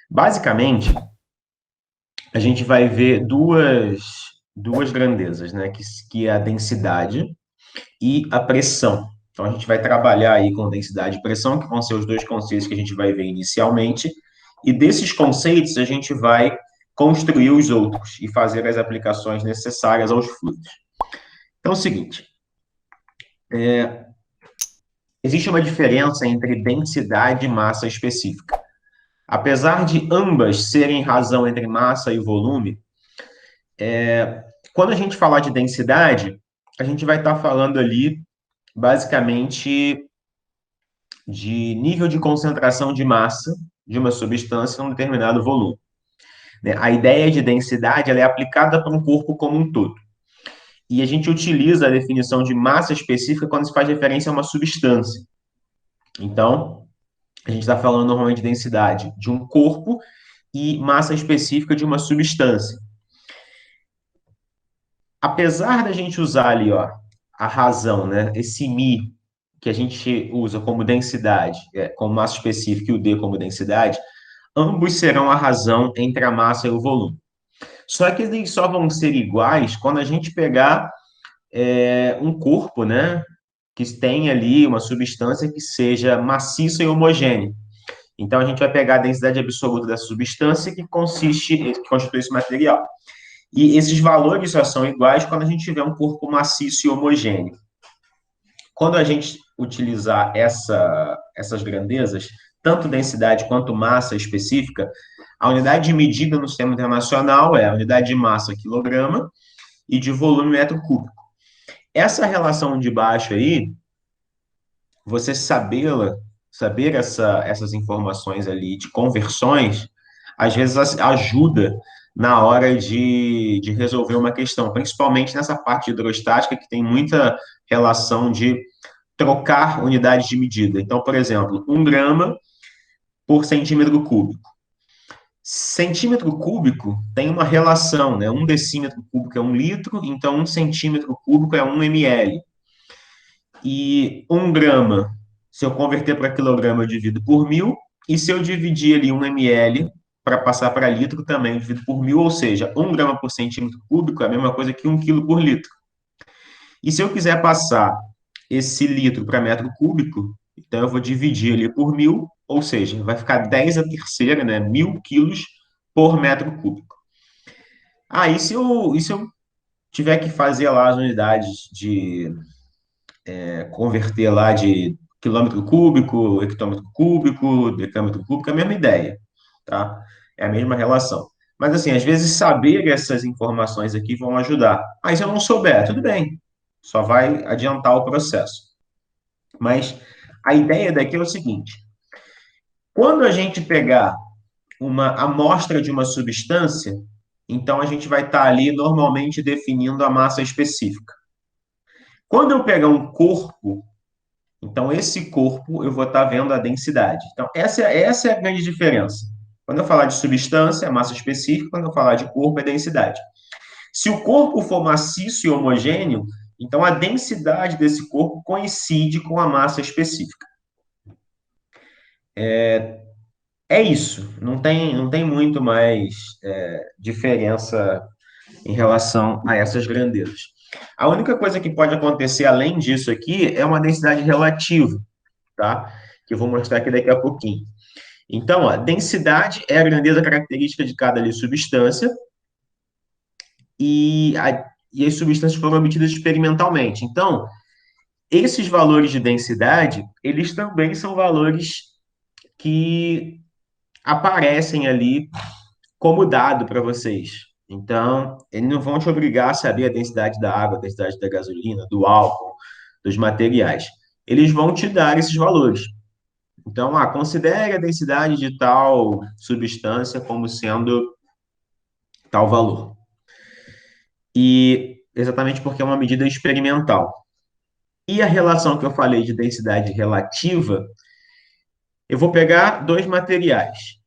Basicamente, a gente vai ver duas grandezas, né? Que é a densidade e a pressão. Então, a gente vai trabalhar aí com densidade e pressão, que vão ser os dois conceitos que a gente vai ver inicialmente, e desses conceitos a gente vai construir os outros e fazer as aplicações necessárias aos fluidos. Então, é o seguinte, existe uma diferença entre densidade e massa específica. Apesar de ambas serem razão entre massa e volume, quando a gente falar de densidade, a gente vai estar falando ali, basicamente, de nível de concentração de massa de uma substância em um determinado volume. Né? A ideia de densidade ela é aplicada para um corpo como um todo. E a gente utiliza a definição de massa específica quando se faz referência a uma substância. Então, a gente está falando normalmente de densidade de um corpo e massa específica de uma substância. Apesar da gente usar ali, ó, a razão, né, esse mi que a gente usa como densidade, como massa específica e o d como densidade, ambos serão a razão entre a massa e o volume. Só que eles só vão ser iguais quando a gente pegar um corpo, né, que tem ali uma substância que seja maciça e homogênea. Então, a gente vai pegar a densidade absoluta dessa substância que constitui esse material. E esses valores só são iguais quando a gente tiver um corpo maciço e homogêneo. Quando a gente utilizar essas grandezas, tanto densidade quanto massa específica, a unidade de medida no sistema internacional é a unidade de massa quilograma e de volume metro cúbico. Essa relação de baixo aí, você saber essas informações ali de conversões, às vezes ajuda na hora de resolver uma questão, principalmente nessa parte de hidrostática, que tem muita relação de trocar unidades de medida. Então, por exemplo, 1 grama por centímetro cúbico. Centímetro cúbico tem uma relação, né? 1 decímetro cúbico é 1 litro, então 1 centímetro cúbico é 1 ml. E 1 grama, se eu converter para quilograma, eu divido por 1.000, e se eu dividir ali 1 ml para passar para litro, também eu divido por 1.000, ou seja, 1 grama por centímetro cúbico é a mesma coisa que 1 quilo por litro. E se eu quiser passar esse litro para metro cúbico, então eu vou dividir ali por 1.000, ou seja, vai ficar 10 a terceira, né, 1.000 quilos por metro cúbico. Aí, se eu tiver que fazer lá as unidades de converter lá de quilômetro cúbico, hectômetro cúbico, decâmetro cúbico, é a mesma ideia, tá? É a mesma relação. Mas, assim, às vezes saber essas informações aqui vão ajudar. Mas se eu não souber, tudo bem. Só vai adiantar o processo. Mas a ideia daqui é o seguinte: quando a gente pegar uma amostra de uma substância, então a gente vai estar ali normalmente definindo a massa específica. Quando eu pegar um corpo, então esse corpo eu vou estar vendo a densidade. Então essa é a grande diferença. Quando eu falar de substância, é massa específica, quando eu falar de corpo, é densidade. Se o corpo for maciço e homogêneo, então a densidade desse corpo coincide com a massa específica. É isso, não tem muito mais diferença em relação a essas grandezas. A única coisa que pode acontecer além disso aqui é uma densidade relativa, tá? Que eu vou mostrar aqui daqui a pouquinho. Então, ó, densidade é a grandeza característica de cada ali, substância e as substâncias foram obtidas experimentalmente. Então, esses valores de densidade, eles também são valores que aparecem ali como dado para vocês. Então, eles não vão te obrigar a saber a densidade da água, a densidade da gasolina, do álcool, dos materiais. Eles vão te dar esses valores. Então, considere a densidade de tal substância como sendo tal valor. E exatamente porque é uma medida experimental. E a relação que eu falei de densidade relativa, eu vou pegar dois materiais.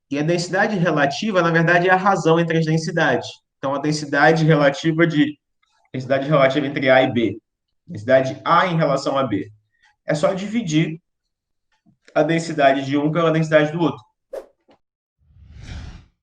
E a densidade relativa, na verdade, é a razão entre as densidades. Então, a densidade relativa entre A e B, densidade A em relação a B, é só dividir a densidade de um pela densidade do outro.